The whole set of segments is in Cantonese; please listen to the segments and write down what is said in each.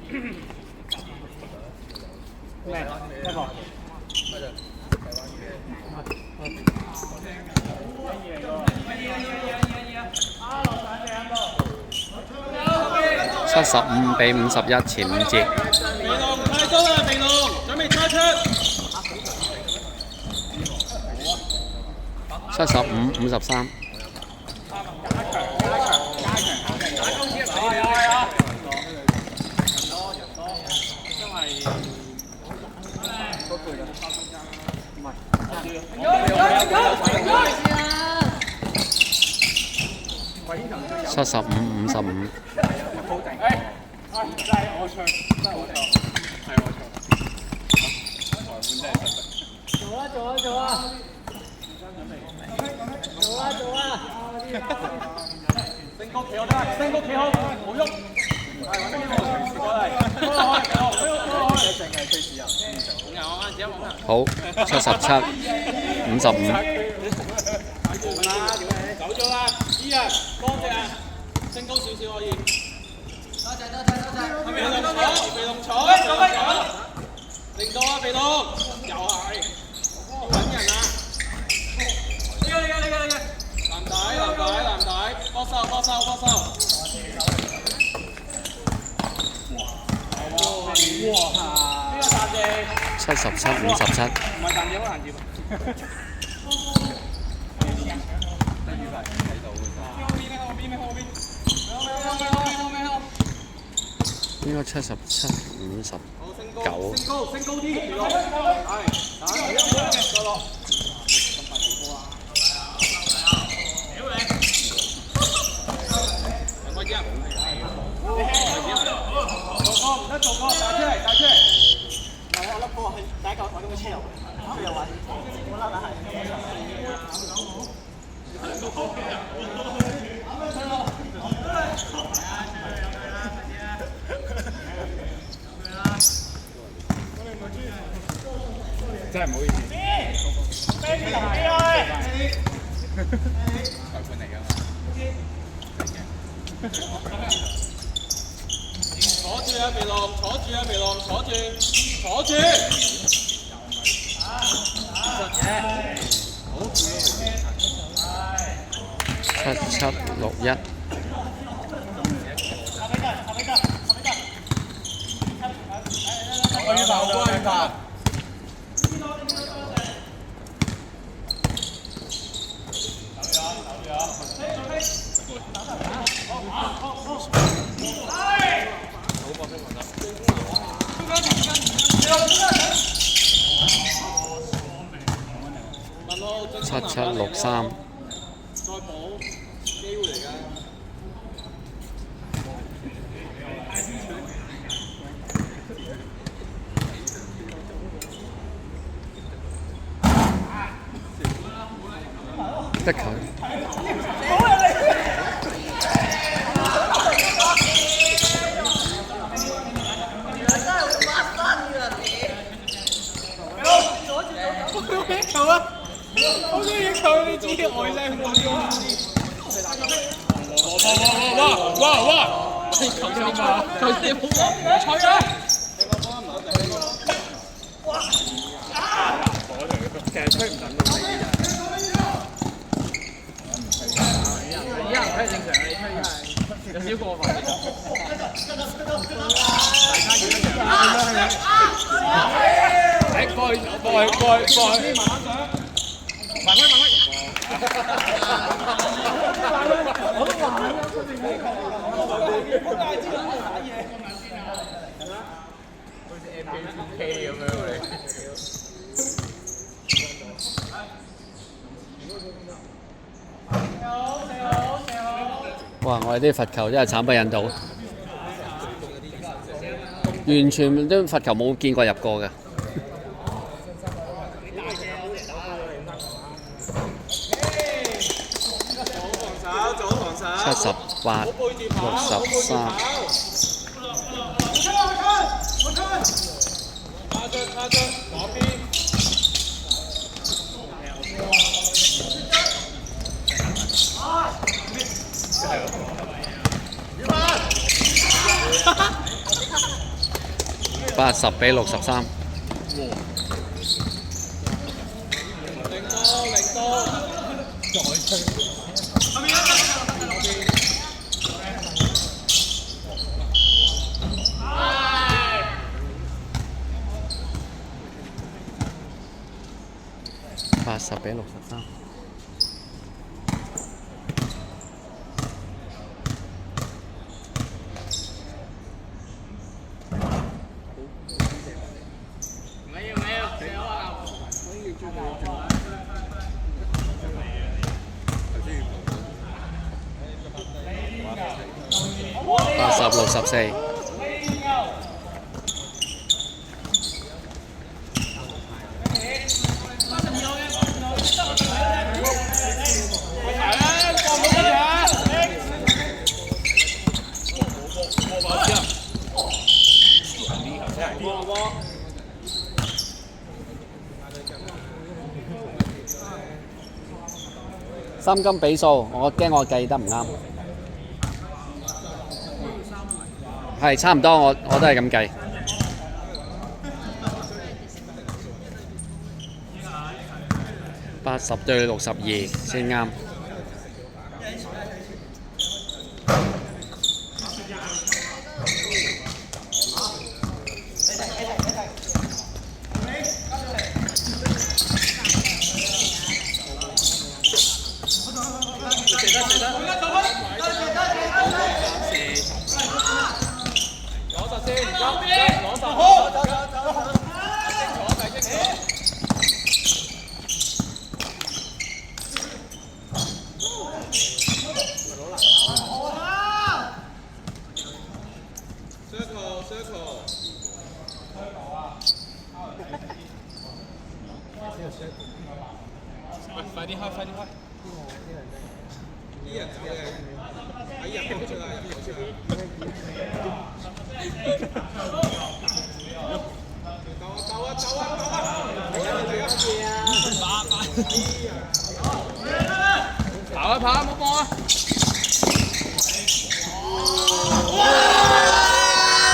咩？一個。75比51，前5節。肥龍太高啦，肥龍，準備叉出。75-53。75-55。真係我唱，真係我唱，係我唱。做啊！做啊！升高企好得，升高企好，冇喐。係揾邊個隨時過嚟，拖開，淨係隨時人。好，77-55。走咗啦，Ian，乾淨啊，升高少少可以。多謝。肥龍坐，令到啊，肥龍，又係，要揾人啊。藍帶，幫手。哇！呢個彈地。77-57。唔係彈地好難接。應該77-59。升高啲，係，落落。做過，帶出嚟。唔係我粒波係第一嚿台咁嘅車流，又玩，我粒係。真係唔好意思。裁判嚟㗎嘛。坐住啊，肥龍，坐住。77-61。關羽發。77-63。再補機會嚟㗎。得球。球啊！好中意球，你知外勢好啲啊！哇！球先嘛，球先好啊！吹啊！哇！其實吹唔緊到你嘅。依家唔吹正常，你吹係有少過分。大家要一樣。過去。慢開。我都話啦，好大支打嘢。好似 NBA 2K 咁樣你。哇！我哋啲罰球真係慘不忍睹，完全啲罰球冇見過入過嘅。78-63。80比63。80比63。80-64。三金比數，我驚我計得唔啱。係差唔多，我都係咁計。80對62先啱。快啲開，快啲開！啲人走嘅，喺入口出啦，入口出啦。跑啊跑啊，冇波啊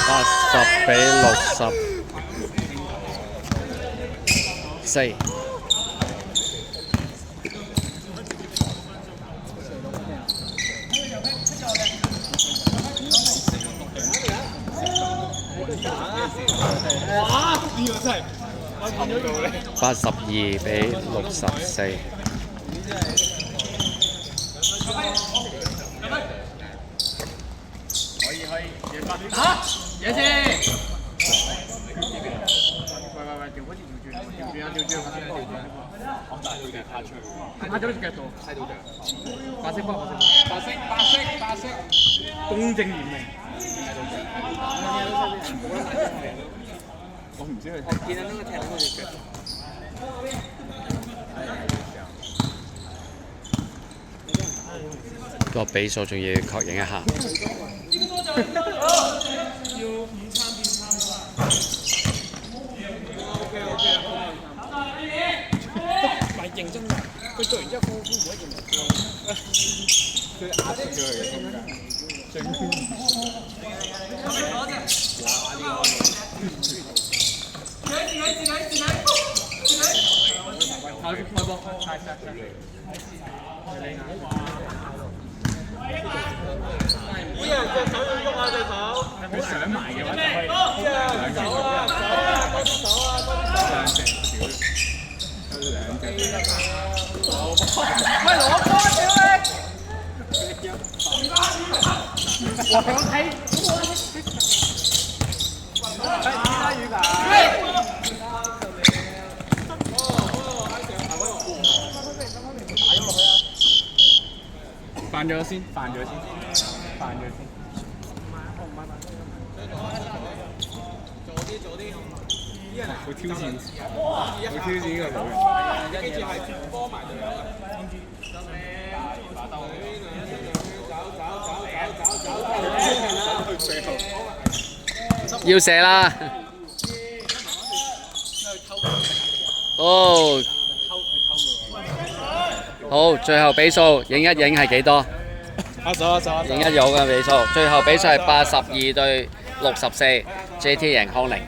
！80比64。哇！呢個真係82比64。可以，打嘢先。喂，調好似調轉，我大佢哋拍出去，拍咗呢隻腳度，睇到腳。白色，公正嚴明。我唔知佢。我見到呢個踢到嗰隻腳。個比數仲要確認一下。要午餐變餐。OK。唔係認真㗎，佢做完之後佢唔可以認真。佢壓縮咗佢嘅心㗎。開波，啲人隻手要喐下隻手，佢上埋嘅話就可以。啲人手啊，多隻手啊，兩隻少，兩隻。喂，攞波屌你！我睇。犯咗先。做啲，啲人會挑戰呢個女人。跟住係波埋隊友啊！要射啦！哦，好，最後比數影一影係幾多？影一有嘅比數，最後比數係82對64，JT 贏康寧。